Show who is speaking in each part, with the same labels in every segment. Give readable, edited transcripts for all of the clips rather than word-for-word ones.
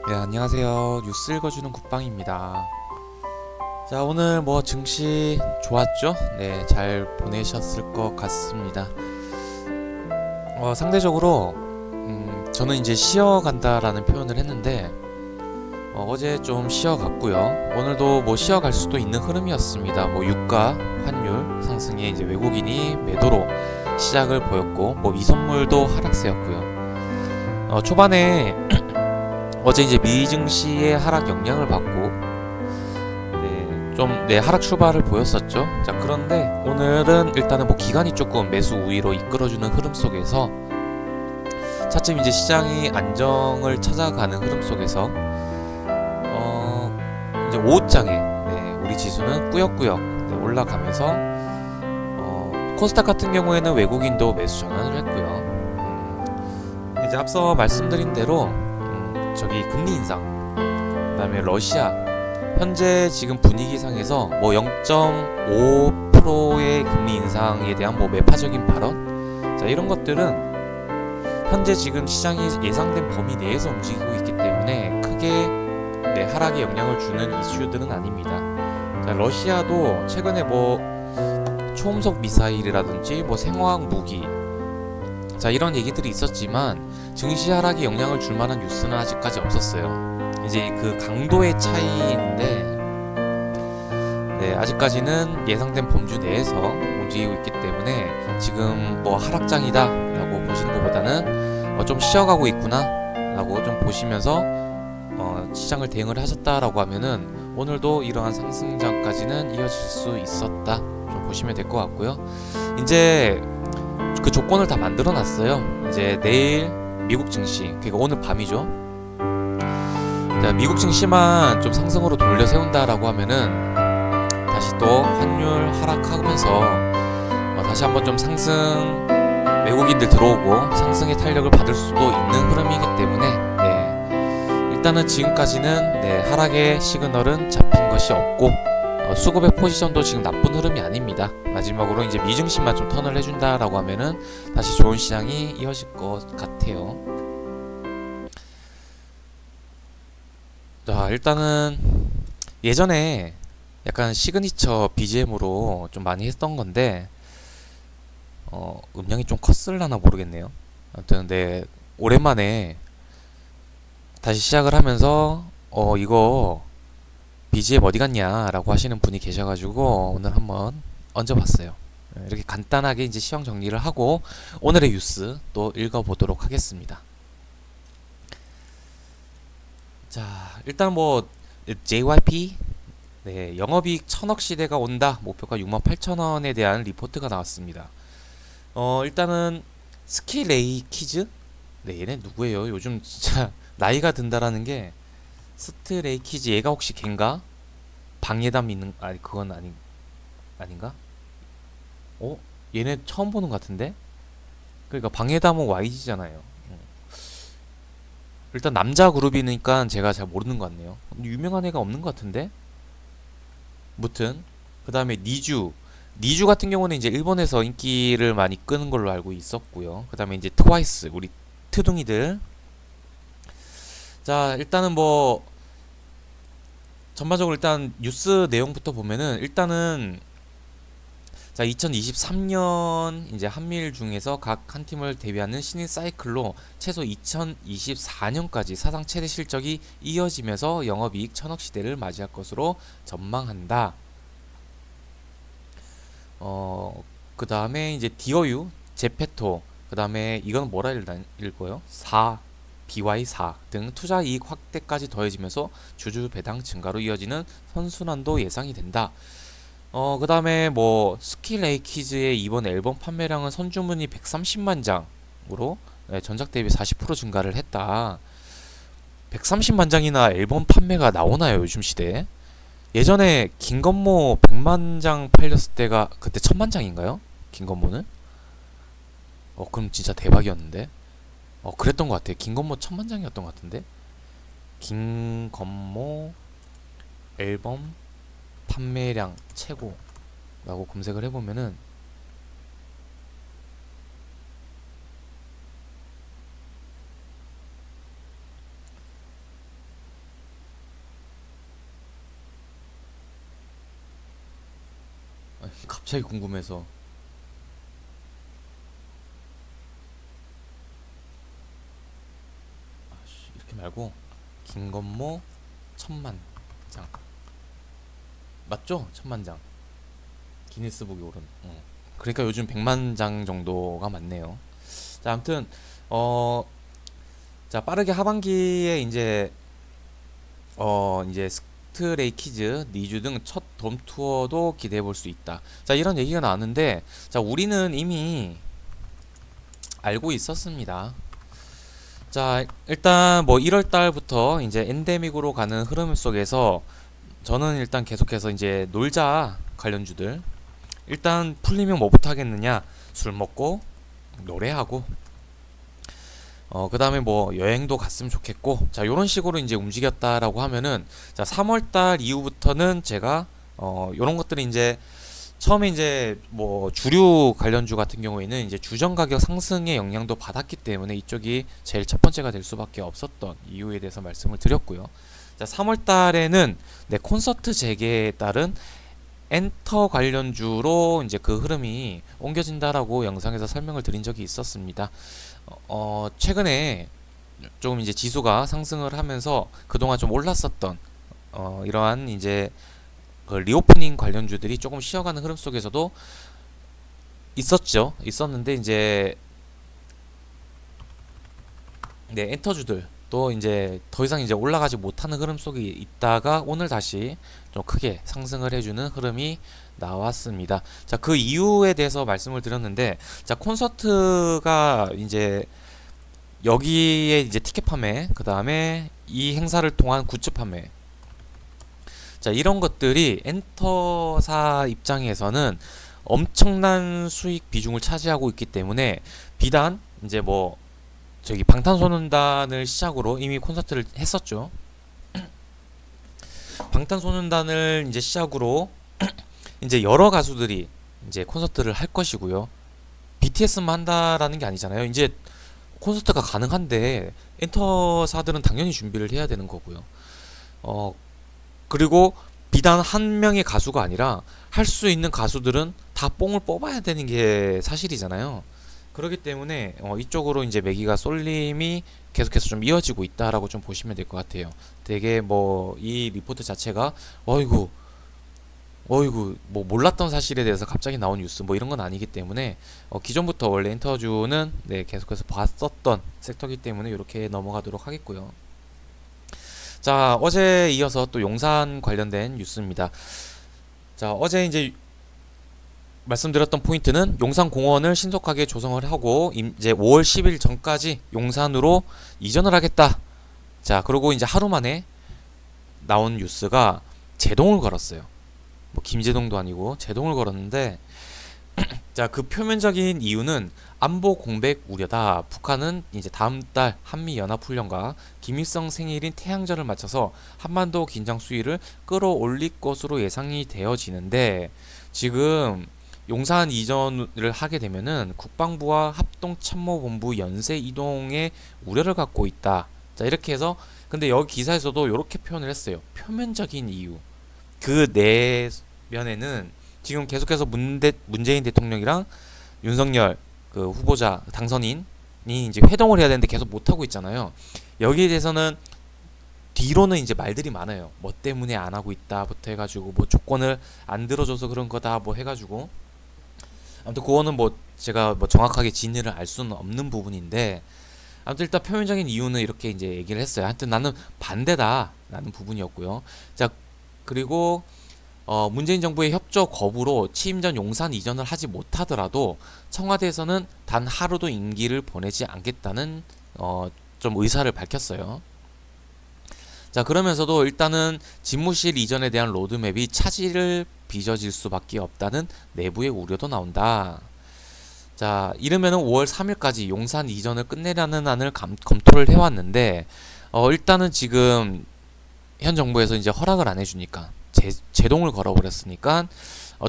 Speaker 1: 네, 안녕하세요. 뉴스 읽어주는 국방입니다. 자, 오늘 뭐 증시 좋았죠? 네, 잘 보내셨을 것 같습니다. 상대적으로 저는 이제 쉬어간다라는 표현을 했는데 어제 좀 쉬어갔고요. 오늘도 뭐 쉬어갈 수도 있는 흐름이었습니다. 뭐 유가, 환율 상승에 이제 외국인이 매도로 시작을 보였고, 뭐 미선물도 하락세였고요. 초반에 어제 이제 미 증시의 하락 영향을 받고 하락 출발을 보였었죠. 자, 그런데 오늘은 일단은 뭐 기관이 조금 매수 우위로 이끌어주는 흐름 속에서 차츰 이제 시장이 안정을 찾아가는 흐름 속에서 이제 오후장에 우리 지수는 꾸역꾸역 올라가면서 코스닥 같은 경우에는 외국인도 매수 전환을 했고요. 이제 앞서 말씀드린 대로 저기 금리 인상, 그다음에 러시아 현재 지금 분위기상에서 뭐 0.5%의 금리 인상에 대한 뭐 매파적인 발언, 자 이런 것들은 현재 지금 시장이 예상된 범위 내에서 움직이고 있기 때문에 크게 하락에 영향을 주는 이슈들은 아닙니다. 자, 러시아도 최근에 뭐 초음속 미사일이라든지 뭐 생화학 무기, 자 이런 얘기들이 있었지만 증시 하락에 영향을 줄 만한 뉴스는 아직까지 없었어요. 이제 그 강도의 차이인데 아직까지는 예상된 범주 내에서 움직이고 있기 때문에 지금 뭐 하락장이다 라고 보시는 것보다는 좀 쉬어가고 있구나 라고 좀 보시면서 시장을 대응을 하셨다라고 하면은 오늘도 이러한 상승장까지는 이어질 수 있었다 좀 보시면 될 것 같고요. 이제 그 조건을 다 만들어 놨어요. 이제 내일 미국 증시, 그러니까 오늘 밤이죠. 자, 미국 증시만 좀 상승으로 돌려 세운다라고 하면은 다시 또 환율 하락하면서 다시 한번 좀 상승, 외국인들 들어오고 상승의 탄력을 받을 수도 있는 흐름이기 때문에 일단은 지금까지는 하락의 시그널은 잡힌 것이 없고 수급의 포지션도 지금 나쁜 흐름이 아닙니다. 마지막으로 이제 미증시만 좀 턴을 해준다라고 하면은 다시 좋은 시장이 이어질 것 같아요. 자, 일단은 예전에 약간 시그니처 BGM으로 좀 많이 했던 건데 음량이 좀 컸을라나 모르겠네요. 아무튼 오랜만에 다시 시작을 하면서 이거 BGM 어디 갔냐 라고 하시는 분이 계셔가지고 오늘 한번 얹어봤어요. 이렇게 간단하게 이제 시황 정리를 하고 오늘의 뉴스 또 읽어보도록 하겠습니다. 자, 일단 뭐 JYP 영업이익 1000억 시대가 온다, 목표가 68,000원에 대한 리포트가 나왔습니다. 일단은 스키레이 키즈? 얘네 누구예요? 요즘 진짜 나이가 든다라는 게. 스트레이 키즈, 얘가 혹시 걘가? 방예담 있는, 아니 그건 아닌가? 얘네 처음 보는 것 같은데? 그러니까 방해담은 YG잖아요. 일단 남자 그룹이니까 제가 잘 모르는 것 같네요. 유명한 애가 없는 것 같은데? 무튼 그 다음에 니주 같은 경우는 이제 일본에서 인기를 많이 끄는 걸로 알고 있었고요. 그 다음에 이제 트와이스, 우리 트둥이들. 자, 일단은 뭐 전반적으로 일단 뉴스 내용부터 보면은 일단은 자, 2023년 이제 한미일 중에서 각 한 팀을 대비하는 신인 사이클로 최소 2024년까지 사상 최대 실적이 이어지면서 영업이익 1000억 시대를 맞이할 것으로 전망한다. 그 다음에 이제 디어유, 제페토, 그 다음에 이건 뭐라 읽어요? 4, BY4 등 투자 이익 확대까지 더해지면서 주주 배당 증가로 이어지는 선순환도 예상이 된다. 그 다음에 뭐 스킬레이 키즈의 이번 앨범 판매량은 선주문이 130만 장으로 전작 대비 40% 증가를 했다. 130만 장이나 앨범 판매가 나오나요, 요즘 시대에? 예전에 김건모 100만 장 팔렸을 때가 그때 1000만 장인가요? 김건모는? 그럼 진짜 대박이었는데? 그랬던 것 같아요. 김건모 1000만 장이었던 것 같은데? 김건모 앨범 판매량 최고라고 검색을 해보면은 갑자기 궁금해서. 이렇게 말고 김건모 1000만 장 맞죠? 1000만 장 기네스북에 오른. 그러니까 요즘 100만 장 정도가 맞네요. 자, 아무튼 자, 빠르게 하반기에 이제 스트레이키즈, 니쥬 등 첫 돔 투어도 기대해 볼 수 있다. 자, 이런 얘기가 나왔는데, 자, 우리는 이미 알고 있었습니다. 자, 일단 뭐 1월 달부터 이제 엔데믹으로 가는 흐름 속에서 저는 일단 계속해서 이제 놀자 관련주들, 일단 풀리면 뭐부터 하겠느냐, 술 먹고 노래하고 그 다음에 뭐 여행도 갔으면 좋겠고, 자, 요런 식으로 이제 움직였다라고 하면은, 자, 3월달 이후부터는 제가 요런 것들이 이제 처음에 이제 뭐 주류 관련주 같은 경우에는 이제 주전 가격 상승의 영향도 받았기 때문에 이쪽이 제일 첫 번째가 될 수밖에 없었던 이유에 대해서 말씀을 드렸고요. 자, 3월달에는 네, 콘서트 재개에 따른 엔터 관련주로 이제 그 흐름이 옮겨진다라고 영상에서 설명을 드린 적이 있었습니다. 최근에 조금 이제 지수가 상승을 하면서 그동안 좀 올랐었던 이러한 이제 그 리오프닝 관련주들이 조금 쉬어가는 흐름 속에서도 있었는데 이제 네, 엔터주들 또 이제 더 이상 이제 올라가지 못하는 흐름 속에 있다가 오늘 다시 좀 크게 상승을 해주는 흐름이 나왔습니다. 자, 그 이유에 대해서 말씀을 드렸는데, 자, 콘서트가 이제 여기에 이제 티켓 판매, 그 다음에 이 행사를 통한 굿즈 판매, 자, 이런 것들이 엔터사 입장에서는 엄청난 수익 비중을 차지하고 있기 때문에, 비단 이제 뭐 저기 방탄소년단을 시작으로 이미 콘서트를 했었죠. 방탄소년단을 이제 시작으로 이제 여러 가수들이 이제 콘서트를 할 것이고요. BTS만 한다라는 게 아니잖아요. 이제 콘서트가 가능한데 엔터사들은 당연히 준비를 해야 되는 거고요. 그리고 비단 한 명의 가수가 아니라 할 수 있는 가수들은 다 뽕을 뽑아야 되는 게 사실이잖아요. 그렇기 때문에 이쪽으로 이제 매기가 쏠림이 계속해서 좀 이어지고 있다라고 좀 보시면 될 것 같아요. 되게 뭐 이 리포트 자체가 어이구 뭐 몰랐던 사실에 대해서 갑자기 나온 뉴스 뭐 이런 건 아니기 때문에 기존부터 원래 엔터주는 네, 계속해서 봤었던 섹터이기 때문에 이렇게 넘어가도록 하겠고요. 자, 어제 이어서 또 용산 관련된 뉴스입니다. 자, 어제 이제 말씀드렸던 포인트는 용산공원을 신속하게 조성을 하고 이제 5월 10일 전까지 용산으로 이전을 하겠다. 자, 그리고 이제 하루 만에 나온 뉴스가 제동을 걸었어요. 뭐 김제동도 아니고 제동을 걸었는데, 자, 그 표면적인 이유는 안보 공백 우려다. 북한은 이제 다음 달 한미연합훈련과 김일성 생일인 태양절을 맞춰서 한반도 긴장 수위를 끌어올릴 것으로 예상이 되어지는데, 지금 용산 이전을 하게 되면은 국방부와 합동참모본부 연쇄 이동에 우려를 갖고 있다. 자, 이렇게 해서, 근데 여기 기사에서도 이렇게 표현을 했어요. 표면적인 이유. 그 내면에는 지금 계속해서 문재인 대통령이랑 윤석열 그 후보자 당선인이 이제 회동을 해야 되는데 계속 못 하고 있잖아요. 여기에 대해서는 뒤로는 이제 말들이 많아요. 뭐 때문에 안 하고 있다부터 해가지고 뭐 조건을 안 들어줘서 그런 거다 뭐 해가지고, 아무튼 그거는 뭐 제가 뭐 정확하게 진위를 알 수는 없는 부분인데, 아무튼 일단 표면적인 이유는 이렇게 이제 얘기를 했어요. 하여튼 나는 반대다 라는 부분이었고요. 자, 그리고 문재인 정부의 협조 거부로 취임 전 용산 이전을 하지 못하더라도 청와대에서는 단 하루도 임기를 보내지 않겠다는 좀 의사를 밝혔어요. 자, 그러면서도 일단은 집무실 이전에 대한 로드맵이 차질을 빚어질 수밖에 없다는 내부의 우려도 나온다. 자, 이르면은 5월 3일까지 용산 이전을 끝내라는 안을 검토를 해왔는데, 일단은 지금 현 정부에서 이제 허락을 안 해주니까 제동을 걸어버렸으니까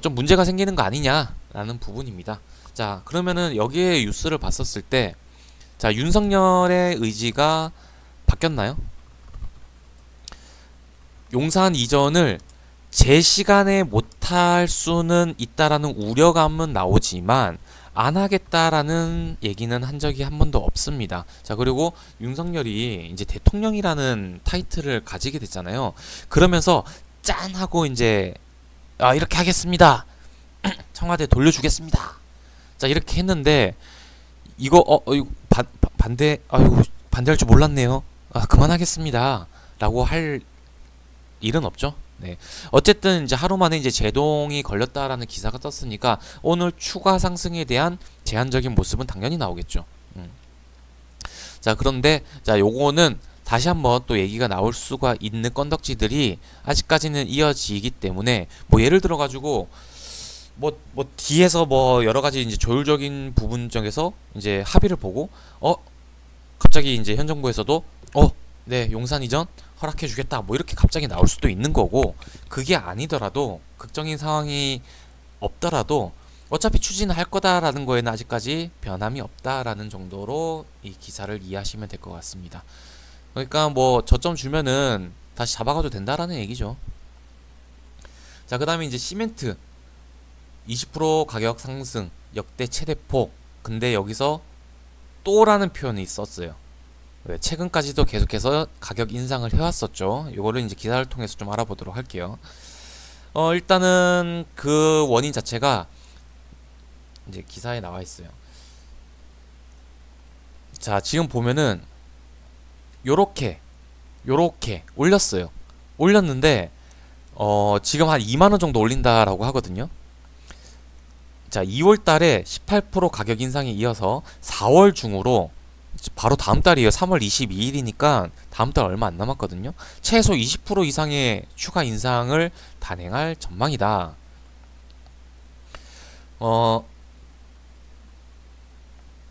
Speaker 1: 좀 문제가 생기는 거 아니냐라는 부분입니다. 자, 그러면은 여기에 뉴스를 봤었을 때, 자, 윤석열의 의지가 바뀌었나요? 용산 이전을 제 시간에 못할 수는 있다라는 우려감은 나오지만 안 하겠다라는 얘기는 한 적이 한 번도 없습니다. 자, 그리고 윤석열이 이제 대통령이라는 타이틀을 가지게 됐잖아요. 그러면서 짠 하고 이제 이렇게 하겠습니다. 청와대 돌려주겠습니다. 자, 이렇게 했는데 이거 이거 반대할 줄 몰랐네요. 그만하겠습니다. 라고 할 일은 없죠. 네. 어쨌든 이제 하루 만에 이제 제동이 걸렸다라는 기사가 떴으니까 오늘 추가 상승에 대한 제한적인 모습은 당연히 나오겠죠. 자, 그런데 자, 요거는 다시 한번 또 얘기가 나올 수가 있는 건덕지들이 아직까지는 이어지기 때문에 뭐 예를 들어 가지고 뭐 뒤에서 뭐 여러 가지 이제 조율적인 부분 쪽에서 이제 합의를 보고 갑자기 이제 현 정부에서도 네, 용산 이전 허락해 주겠다 뭐 이렇게 갑자기 나올 수도 있는 거고, 그게 아니더라도 극적인 상황이 없더라도 어차피 추진할 거다라는 거에는 아직까지 변함이 없다라는 정도로 이 기사를 이해하시면 될 것 같습니다. 그러니까 뭐 저점 주면은 다시 잡아가도 된다라는 얘기죠. 자, 그 다음에 이제 시멘트 20% 가격 상승 역대 최대폭. 근데 여기서 또라는 표현이 있었어요. 최근까지도 계속해서 가격 인상을 해왔었죠. 이거를 이제 기사를 통해서 좀 알아보도록 할게요. 일단은 그 원인 자체가 이제 기사에 나와 있어요. 자, 지금 보면은 요렇게 올렸어요. 올렸는데 지금 한 2만원 정도 올린다라고 하거든요. 자, 2월 달에 18% 가격 인상에 이어서 4월 중으로 바로 다음 달이에요. 3월 22일이니까 다음 달 얼마 안 남았거든요. 최소 20% 이상의 추가 인상을 단행할 전망이다.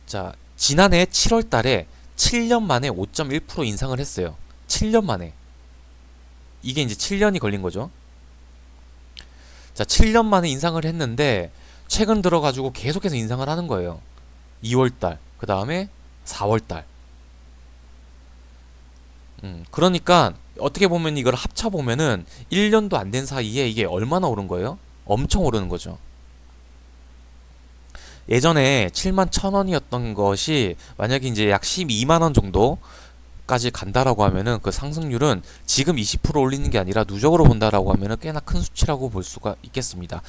Speaker 1: 자, 지난해 7월 달에 7년 만에 5.1% 인상을 했어요. 7년 만에. 이게 이제 7년이 걸린 거죠. 자, 7년 만에 인상을 했는데 최근 들어가지고 계속해서 인상을 하는 거예요. 2월달, 그 다음에 4월달. 그러니까 어떻게 보면 이걸 합쳐보면은 1년도 안 된 사이에 이게 얼마나 오른 거예요? 엄청 오르는 거죠. 예전에 71,000원이었던 것이 만약에 이제 약 12만원 정도까지 간다라고 하면은 그 상승률은 지금 20% 올리는 게 아니라 누적으로 본다라고 하면은 꽤나 큰 수치라고 볼 수가 있겠습니다.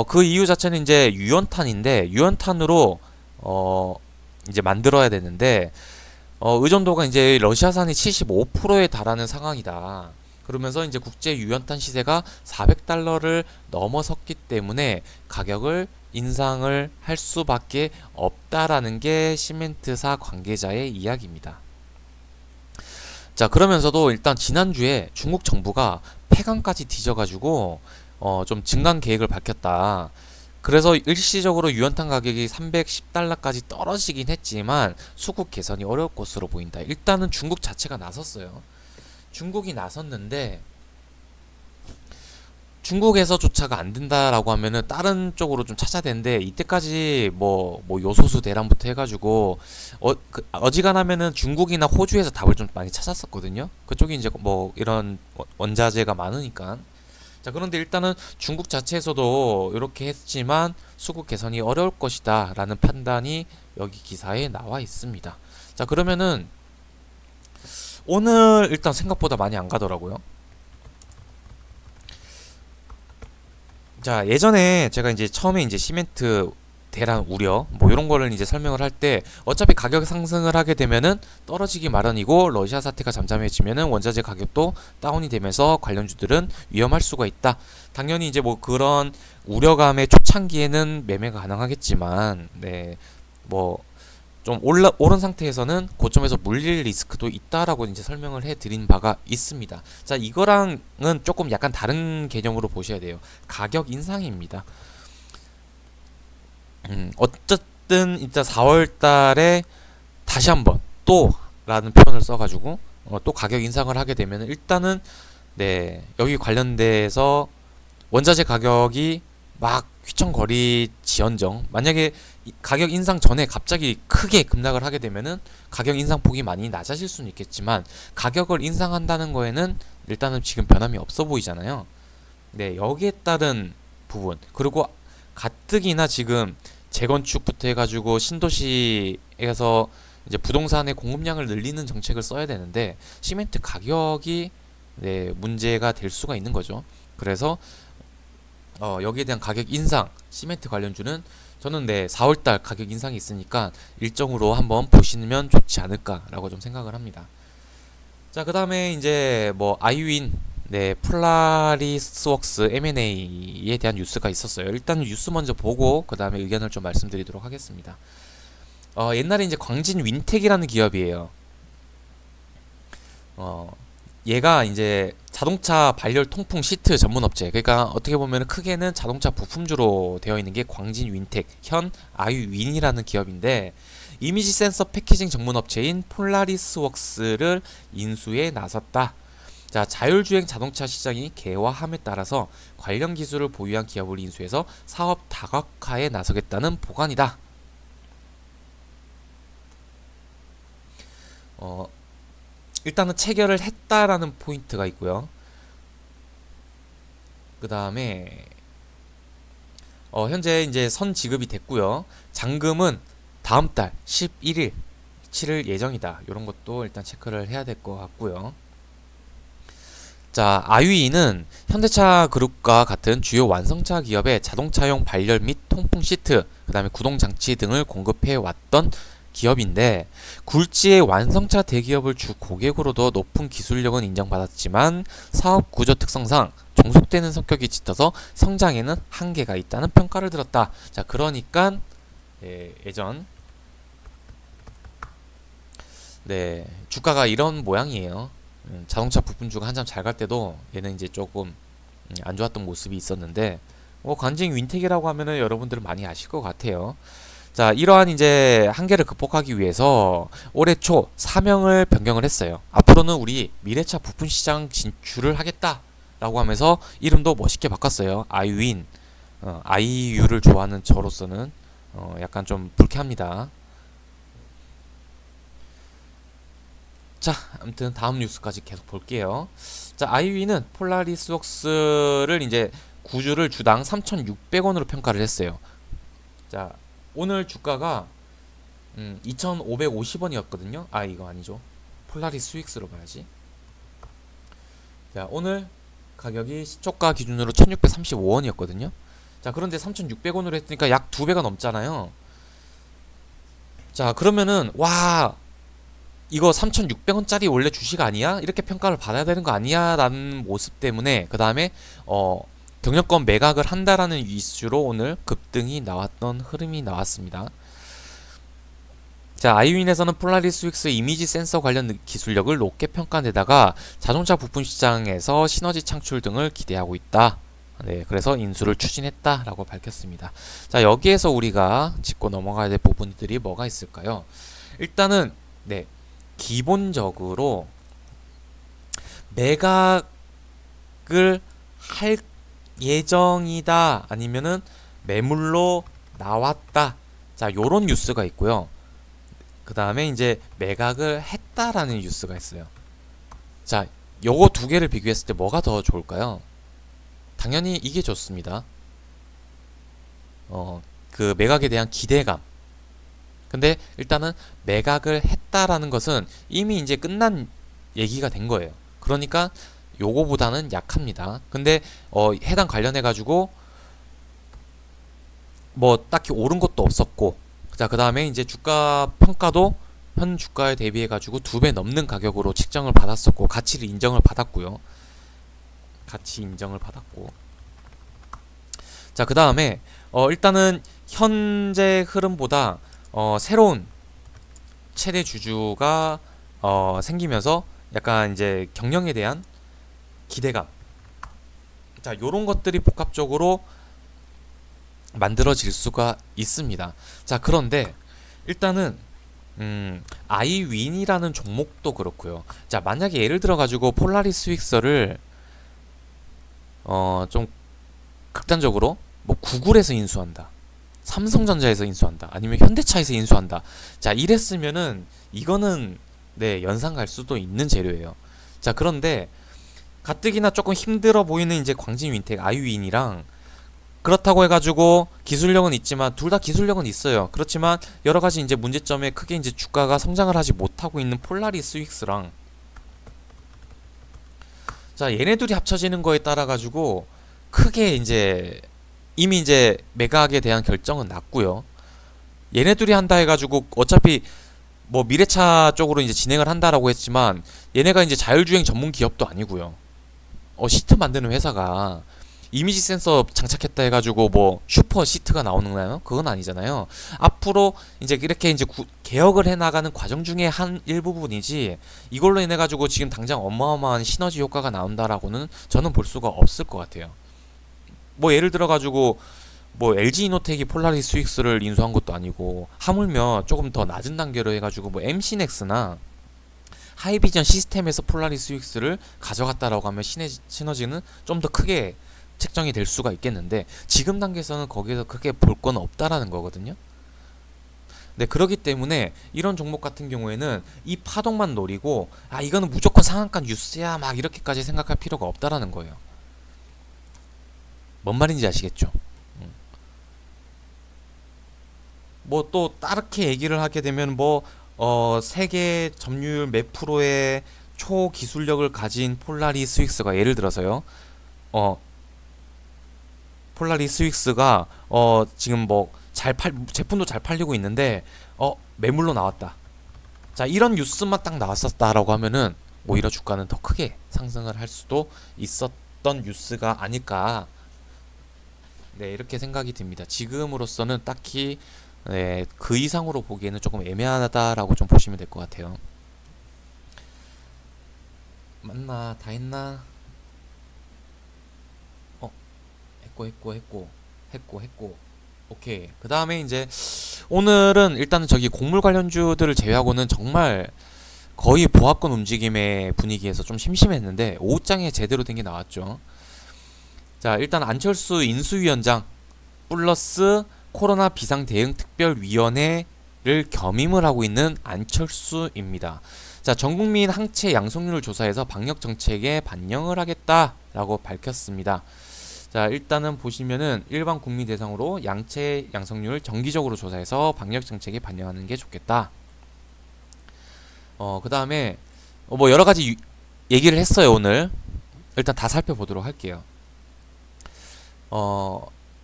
Speaker 1: 그 이유 자체는 이제 유연탄인데, 유연탄으로 이제 만들어야 되는데 의존도가 이제 러시아산이 75%에 달하는 상황이다. 그러면서 이제 국제 유연탄 시세가 400달러를 넘어섰기 때문에 가격을 인상을 할 수밖에 없다라는 게 시멘트사 관계자의 이야기입니다. 자, 그러면서도 일단 지난주에 중국 정부가 폐강까지 뒤져가지고 좀 증강 계획을 밝혔다. 그래서 일시적으로 유연탄 가격이 310달러까지 떨어지긴 했지만 수급 개선이 어려울 것으로 보인다. 일단은 중국 자체가 나섰어요. 중국이 나섰는데 중국에서조차가 안 된다라고 하면은 다른 쪽으로 좀 찾아야 되는데, 이때까지 뭐 요소수 대란부터 해가지고 어지간하면은 중국이나 호주에서 답을 좀 많이 찾았었거든요. 그쪽이 이제 뭐 이런 원자재가 많으니까. 자, 그런데 일단은 중국 자체에서도 이렇게 했지만 수급 개선이 어려울 것이다 라는 판단이 여기 기사에 나와 있습니다. 자, 그러면은 오늘 일단 생각보다 많이 안 가더라고요. 자, 예전에 제가 이제 처음에 이제 시멘트 대란 우려 뭐 이런 거를 이제 설명을 할 때 어차피 가격 상승을 하게 되면은 떨어지기 마련이고, 러시아 사태가 잠잠해지면은 원자재 가격도 다운이 되면서 관련주들은 위험할 수가 있다. 당연히 이제 뭐 그런 우려감의 초창기에는 매매가 가능하겠지만, 네, 뭐 좀 오른 상태에서는 고점에서 물릴 리스크도 있다라고 이제 설명을 해드린 바가 있습니다. 자, 이거랑은 조금 약간 다른 개념으로 보셔야 돼요. 가격 인상입니다. 어쨌든 일단 4월달에 다시 한번 또 라는 표현을 써가지고 또 가격 인상을 하게 되면 일단은 네, 여기 관련돼서 원자재 가격이 막 휘청거리지언정, 만약에 가격 인상 전에 갑자기 크게 급락을 하게 되면은 가격 인상폭이 많이 낮아질 수는 있겠지만, 가격을 인상한다는 거에는 일단은 지금 변함이 없어 보이잖아요. 네, 여기에 따른 부분, 그리고 가뜩이나 지금 재건축부터 해가지고 신도시에서 이제 부동산의 공급량을 늘리는 정책을 써야 되는데 시멘트 가격이 네, 문제가 될 수가 있는 거죠. 그래서 여기에 대한 가격 인상, 시멘트 관련주는 저는 네, 4월달 가격 인상이 있으니까 일정으로 한번 보시면 좋지 않을까라고 좀 생각을 합니다. 자, 그 다음에 이제 뭐 아이윈, 네, 폴라리스웍스 M&A에 대한 뉴스가 있었어요. 일단 뉴스 먼저 보고 그 다음에 의견을 좀 말씀드리도록 하겠습니다. 옛날에 이제 광진 윈텍이라는 기업이에요. 얘가 이제 자동차 발열 통풍 시트 전문 업체. 그러니까 어떻게 보면 크게는 자동차 부품주로 되어 있는 게 광진 윈텍, 현 아이윈이라는 기업인데 이미지 센서 패키징 전문 업체인 폴라리스웍스를 인수에 나섰다. 자, 자율주행 자동차 시장이 개화함에 따라서 관련 기술을 보유한 기업을 인수해서 사업 다각화에 나서겠다는 보관이다. 일단은 체결을 했다라는 포인트가 있고요. 그 다음에 현재 이제 선 지급이 됐고요. 잔금은 다음 달 11일 치를 예정이다. 이런 것도 일단 체크를 해야 될 것 같고요. 자, 아유이는 현대차 그룹과 같은 주요 완성차 기업의 자동차용 발열 및 통풍 시트, 그 다음에 구동 장치 등을 공급해 왔던 기업인데 굴지의 완성차 대기업을 주 고객으로도 높은 기술력은 인정받았지만 사업 구조 특성상 종속되는 성격이 짙어서 성장에는 한계가 있다는 평가를 들었다. 자, 그러니까 예전 네, 주가가 이런 모양이에요. 자동차 부품주가 한참 잘 갈 때도 얘는 이제 조금 안 좋았던 모습이 있었는데 관진 윈텍이라고 하면은 여러분들은 많이 아실 것 같아요. 자, 이러한 이제 한계를 극복하기 위해서 올해 초 사명을 변경을 했어요. 앞으로는 우리 미래차 부품 시장 진출을 하겠다라고 하면서 이름도 멋있게 바꿨어요. 아이윈. 아이유를 좋아하는 저로서는 약간 좀 불쾌합니다. 자, 아무튼 다음 뉴스까지 계속 볼게요. 자, 아이윈은 폴라리스웍스를 이제 구주를 주당 3,600원으로 평가를 했어요. 자, 오늘 주가가 2,550원이었거든요. 아, 이거 아니죠. 폴라리스윅스로 봐야지. 자, 오늘 가격이 시초가 기준으로 1,635원이었거든요. 자, 그런데 3,600원으로 했으니까 약 2배가 넘잖아요. 자, 그러면은 와, 이거 3,600원짜리 원래 주식 아니야? 이렇게 평가를 받아야 되는 거 아니야? 라는 모습 때문에 그 다음에 경영권 매각을 한다라는 이슈로 오늘 급등이 나왔던 흐름이 나왔습니다. 자, 아이윈에서는 폴라리스윅스 이미지 센서 관련 기술력을 높게 평가내다가 자동차 부품 시장에서 시너지 창출 등을 기대하고 있다. 네, 그래서 인수를 추진했다라고 밝혔습니다. 자, 여기에서 우리가 짚고 넘어가야 될 부분들이 뭐가 있을까요? 일단은 네, 기본적으로 매각을 할 예정이다 아니면은 매물로 나왔다. 자, 요런 뉴스가 있고요. 그 다음에 이제 매각을 했다라는 뉴스가 있어요. 자, 요거 두 개를 비교했을 때 뭐가 더 좋을까요? 당연히 이게 좋습니다. 그 매각에 대한 기대감. 근데 일단은 매각을 했다라는 것은 이미 이제 끝난 얘기가 된 거예요. 그러니까 요거보다는 약합니다. 근데 해당 관련해 가지고 뭐 딱히 오른 것도 없었고, 자, 그 다음에 이제 주가 평가도 현 주가에 대비해 가지고 2배 넘는 가격으로 측정을 받았었고 가치를 인정을 받았고요. 가치 인정을 받았고. 자, 그 다음에 일단은 현재 흐름보다 새로운 최대 주주가 생기면서 약간 이제 경영에 대한 기대감, 자, 요런 것들이 복합적으로 만들어질 수가 있습니다. 자, 그런데 일단은 아이윈이라는 종목도 그렇고요. 자, 만약에 예를 들어 가지고 폴라리스윅스를 좀 극단적으로 뭐 구글에서 인수한다, 삼성전자에서 인수한다, 아니면 현대차에서 인수한다. 자, 이랬으면은 이거는 네, 연상 갈 수도 있는 재료예요. 자, 그런데 가뜩이나 조금 힘들어 보이는 이제 광진 윈텍 아이윈이랑, 그렇다고 해가지고 기술력은 있지만 둘 다 기술력은 있어요. 그렇지만 여러 가지 이제 문제점에 크게 이제 주가가 성장을 하지 못하고 있는 폴라리스 윅스랑, 자 얘네 둘이 합쳐지는 거에 따라 가지고 크게 이제 이미 이제 매각에 대한 결정은 났고요. 얘네 둘이 한다 해가지고 어차피 뭐 미래차 쪽으로 이제 진행을 한다라고 했지만, 얘네가 이제 자율주행 전문 기업도 아니고요. 시트 만드는 회사가 이미지 센서 장착했다 해가지고 뭐 슈퍼 시트가 나오나요? 그건 아니잖아요. 앞으로 이제 이렇게 이제 개혁을 해나가는 과정 중에 한 일부분이지, 이걸로 인해 가지고 지금 당장 어마어마한 시너지 효과가 나온다라고는 저는 볼 수가 없을 것 같아요. 뭐 예를 들어 가지고 뭐 LG 이노텍이 폴라리스 윅스를 인수한 것도 아니고, 하물며 조금 더 낮은 단계로 해가지고 뭐 MC넥스나 하이비전 시스템에서 폴라리스 윅스를 가져갔다라고 하면 시너지는 좀 더 크게 책정이 될 수가 있겠는데, 지금 단계에서는 거기에서 크게 볼 건 없다라는 거거든요. 네, 그렇기 때문에 이런 종목 같은 경우에는 이 파동만 노리고, 아 이거는 무조건 상한가 뉴스야 막 이렇게까지 생각할 필요가 없다라는 거예요. 뭔 말인지 아시겠죠? 뭐 또 다르게 얘기를 하게 되면 뭐 세계 점유율 몇 프로의 초기술력을 가진 폴라리스 윅스가, 예를 들어서요, 폴라리스 윅스가 지금 뭐 제품도 잘 팔리고 있는데 매물로 나왔다. 자 이런 뉴스만 딱 나왔었다라고 하면은 오히려 주가는 더 크게 상승을 할 수도 있었던 뉴스가 아닐까, 네 이렇게 생각이 듭니다. 지금으로서는 딱히 네, 그 이상으로 보기에는 조금 애매하다라고 좀 보시면 될 것 같아요. 맞나? 다 했나? 했고. 오케이. 그 다음에 이제 오늘은 일단은 저기 곡물 관련주들을 제외하고는 정말 거의 보합권 움직임의 분위기에서 좀 심심했는데, 오후장에 제대로 된 게 나왔죠. 자 일단 안철수 인수위원장 플러스 코로나 비상대응특별위원회를 겸임을 하고 있는 안철수입니다. 자, 전국민 항체 양성률을 조사해서 방역 정책에 반영을 하겠다라고 밝혔습니다. 자, 일단은 보시면은 일반 국민 대상으로 양체 양성률 정기적으로 조사해서 방역 정책에 반영하는 게 좋겠다. 그 다음에 뭐 여러 가지 얘기를 했어요. 오늘 일단 다 살펴보도록 할게요.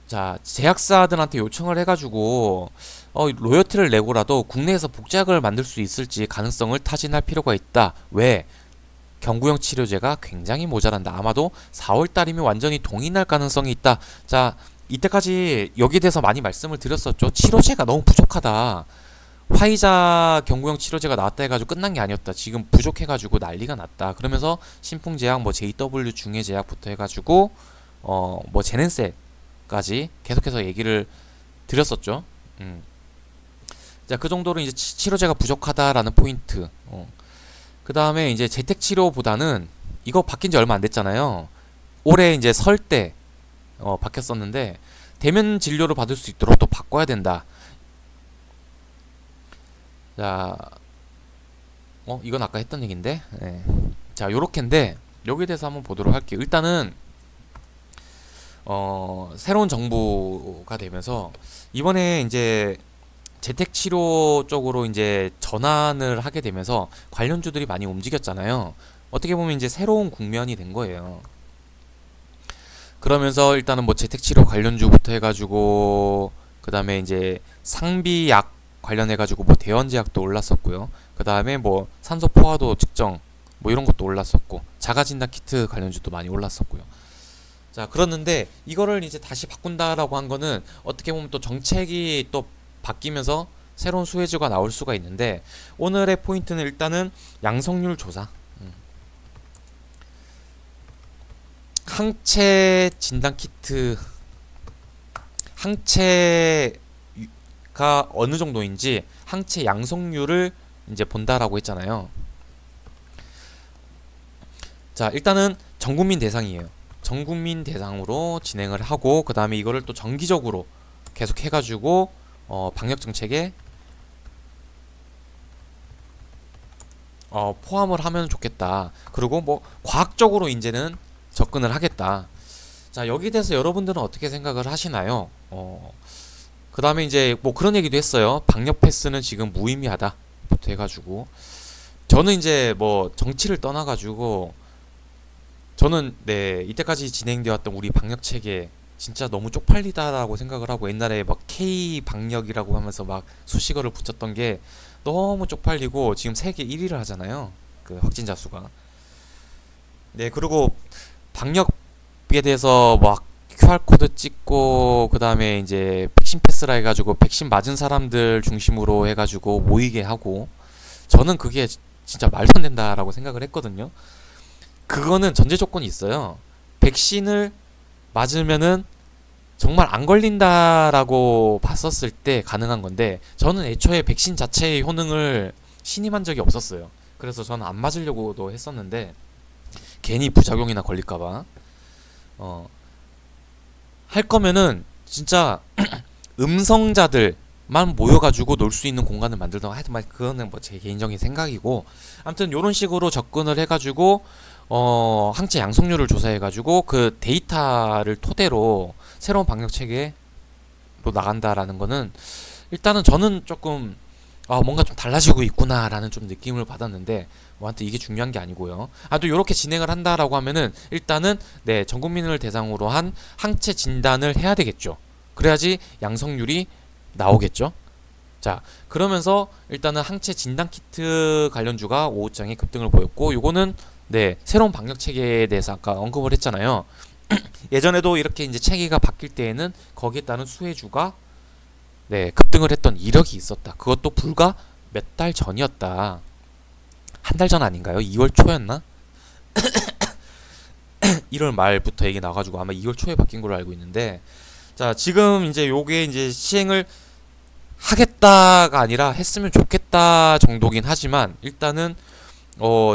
Speaker 1: 자, 제약사들한테 요청을 해가지고 로열티를 내고라도 국내에서 복제약을 만들 수 있을지 가능성을 타진할 필요가 있다. 왜? 경구용 치료제가 굉장히 모자란다. 아마도 4월달이면 완전히 동인할 가능성이 있다. 자, 이때까지 여기에 대해서 많이 말씀을 드렸었죠. 치료제가 너무 부족하다. 화이자 경구용 치료제가 나왔다 해가지고 끝난 게 아니었다. 지금 부족해가지고 난리가 났다. 그러면서 신풍제약, 뭐 JW 중해제약부터 해가지고 뭐 제넨셀까지 계속해서 얘기를 드렸었죠. 자, 그 정도로 이제 치료제가 부족하다라는 포인트. 그 다음에 이제 재택치료보다는 이거 바뀐 지 얼마 안 됐잖아요. 올해 이제 설 때 바뀌었었는데, 대면 진료를 받을 수 있도록 또 바꿔야 된다. 자, 이건 아까 했던 얘기인데, 네. 자, 요렇게인데 여기에 대해서 한번 보도록 할게요. 일단은 새로운 정부가 되면서 이번에 이제 재택치료 쪽으로 이제 전환을 하게 되면서 관련주들이 많이 움직였잖아요. 어떻게 보면 이제 새로운 국면이 된 거예요. 그러면서 일단은 뭐 재택치료 관련주부터 해가지고, 그 다음에 이제 상비약 관련해가지고 뭐 대원제약도 올랐었고요. 그 다음에 뭐 산소 포화도 측정 뭐 이런 것도 올랐었고, 자가진단 키트 관련주도 많이 올랐었고요. 자, 그렇는데 이거를 이제 다시 바꾼다라고 한 거는 어떻게 보면 또 정책이 또 바뀌면서 새로운 수혜주가 나올 수가 있는데, 오늘의 포인트는 일단은 양성률 조사. 항체 진단 키트, 항체가 어느 정도인지 항체 양성률을 이제 본다라고 했잖아요. 자, 일단은 전국민 대상이에요. 전국민 대상으로 진행을 하고, 그 다음에 이거를 또 정기적으로 계속 해가지고 방역 정책에 포함을 하면 좋겠다. 그리고 뭐 과학적으로 이제는 접근을 하겠다. 자, 여기에 대해서 여러분들은 어떻게 생각을 하시나요? 그 다음에 이제 뭐 그런 얘기도 했어요. 방역 패스는 지금 무의미하다. 부터 해가지고 저는 이제 뭐 정치를 떠나가지고 저는 네 이때까지 진행되었던 우리 방역 체계 진짜 너무 쪽팔리다라고 생각을 하고, 옛날에 막 K 방역이라고 하면서 막 수식어를 붙였던 게 너무 쪽팔리고 지금 세계 1위를 하잖아요. 그 확진자 수가. 네, 그리고 방역에 대해서 막 QR코드 찍고 그 다음에 이제 백신 패스라 해가지고 백신 맞은 사람들 중심으로 해가지고 모이게 하고, 저는 그게 진짜 말도 안 된다라고 생각을 했거든요. 그거는 전제 조건이 있어요. 백신을 맞으면은 정말 안 걸린다라고 봤었을 때 가능한 건데, 저는 애초에 백신 자체의 효능을 신임한 적이 없었어요. 그래서 저는 안 맞으려고도 했었는데 괜히 부작용이나 걸릴까봐 할 거면은 진짜 음성자들만 모여가지고 놀 수 있는 공간을 만들던가, 하여튼 그거는 뭐 제 개인적인 생각이고, 아무튼 요런 식으로 접근을 해가지고 항체 양성률을 조사해가지고 그 데이터를 토대로 새로운 방역 체계로 나간다라는 거는 일단은 저는 조금 뭔가 좀 달라지고 있구나라는 좀 느낌을 받았는데, 뭐한테 이게 중요한 게 아니고요. 또 이렇게 진행을 한다라고 하면은 일단은 네, 전 국민을 대상으로 한 항체 진단을 해야 되겠죠. 그래야지 양성률이 나오겠죠. 자, 그러면서 일단은 항체 진단 키트 관련주가 5장에 급등을 보였고, 요거는 네, 새로운 방역 체계에 대해서 아까 언급을 했잖아요. 예전에도 이렇게 이제 체계가 바뀔 때에는 거기에 따른 수혜주가 네, 급등을 했던 이력이 있었다. 그것도 불과 몇 달 전이었다. 한 달 전 아닌가요? 2월 초였나? 1월 말부터 얘기 나와가지고 아마 2월 초에 바뀐 걸로 알고 있는데, 자, 지금 이제 요게 이제 시행을 하겠다가 아니라 했으면 좋겠다 정도긴 하지만, 일단은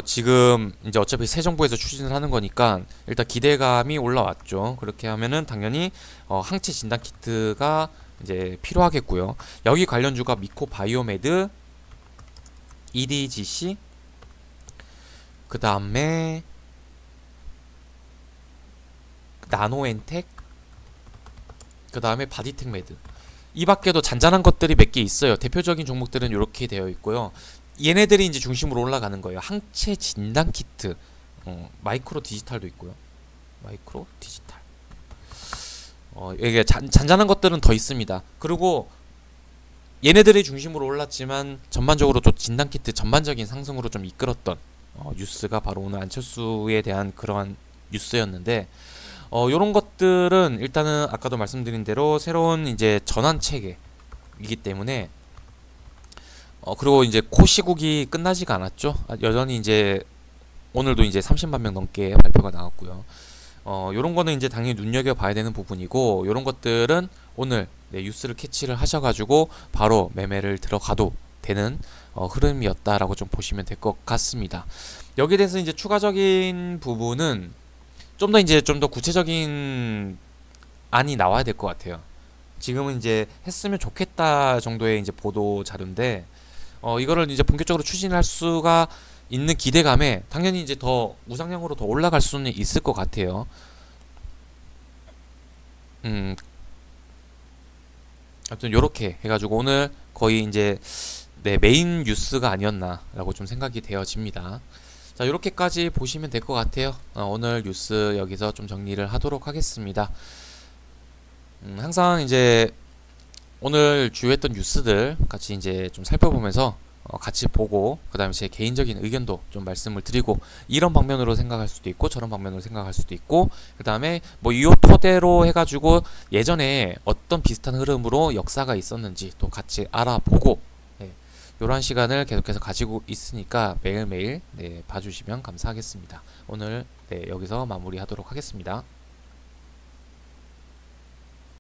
Speaker 1: 지금 이제 어차피 새 정부에서 추진을 하는 거니까 일단 기대감이 올라왔죠. 그렇게 하면은 당연히 항체 진단 키트가 이제 필요하겠고요. 여기 관련주가 미코바이오메드, EDGC, 그 다음에 나노엔텍, 그 다음에 바디텍메드. 이 밖에도 잔잔한 것들이 몇 개 있어요. 대표적인 종목들은 이렇게 되어 있고요. 얘네들이 이제 중심으로 올라가는 거예요. 항체 진단 키트, 마이크로 디지털도 있고요. 마이크로 디지털. 이게 잔잔한 것들은 더 있습니다. 그리고 얘네들이 중심으로 올랐지만 전반적으로 또 진단 키트 전반적인 상승으로 좀 이끌었던 뉴스가 바로 오늘 안철수에 대한 그러한 뉴스였는데, 요런 것들은 일단은 아까도 말씀드린 대로 새로운 이제 전환 체계이기 때문에 그리고 이제 코 시국이 끝나지가 않았죠. 여전히 이제 오늘도 이제 30만 명 넘게 발표가 나왔고요. 요런 거는 이제 당연히 눈여겨봐야 되는 부분이고, 요런 것들은 오늘 네, 뉴스를 캐치를 하셔가지고 바로 매매를 들어가도 되는 흐름이었다라고 좀 보시면 될 것 같습니다. 여기에 대해서 이제 추가적인 부분은 좀 더 구체적인 안이 나와야 될 것 같아요. 지금은 이제 했으면 좋겠다 정도의 이제 보도 자료인데, 이거를 이제 본격적으로 추진할 수가 있는 기대감에 당연히 이제 더 우상향으로 더 올라갈 수는 있을 것 같아요. 아무튼 요렇게 해가지고 오늘 거의 이제 네, 메인 뉴스가 아니었나라고 좀 생각이 되어집니다. 자, 요렇게까지 보시면 될 것 같아요. 오늘 뉴스 여기서 좀 정리를 하도록 하겠습니다. 항상 이제 오늘 주요했던 뉴스들 같이 이제 좀 살펴보면서 같이 보고, 그 다음에 제 개인적인 의견도 좀 말씀을 드리고, 이런 방면으로 생각할 수도 있고 저런 방면으로 생각할 수도 있고, 그 다음에 뭐 이 토대로 해가지고 예전에 어떤 비슷한 흐름으로 역사가 있었는지 또 같이 알아보고, 네, 이러한 시간을 계속해서 가지고 있으니까 매일매일 네, 봐주시면 감사하겠습니다. 오늘 네, 여기서 마무리하도록 하겠습니다.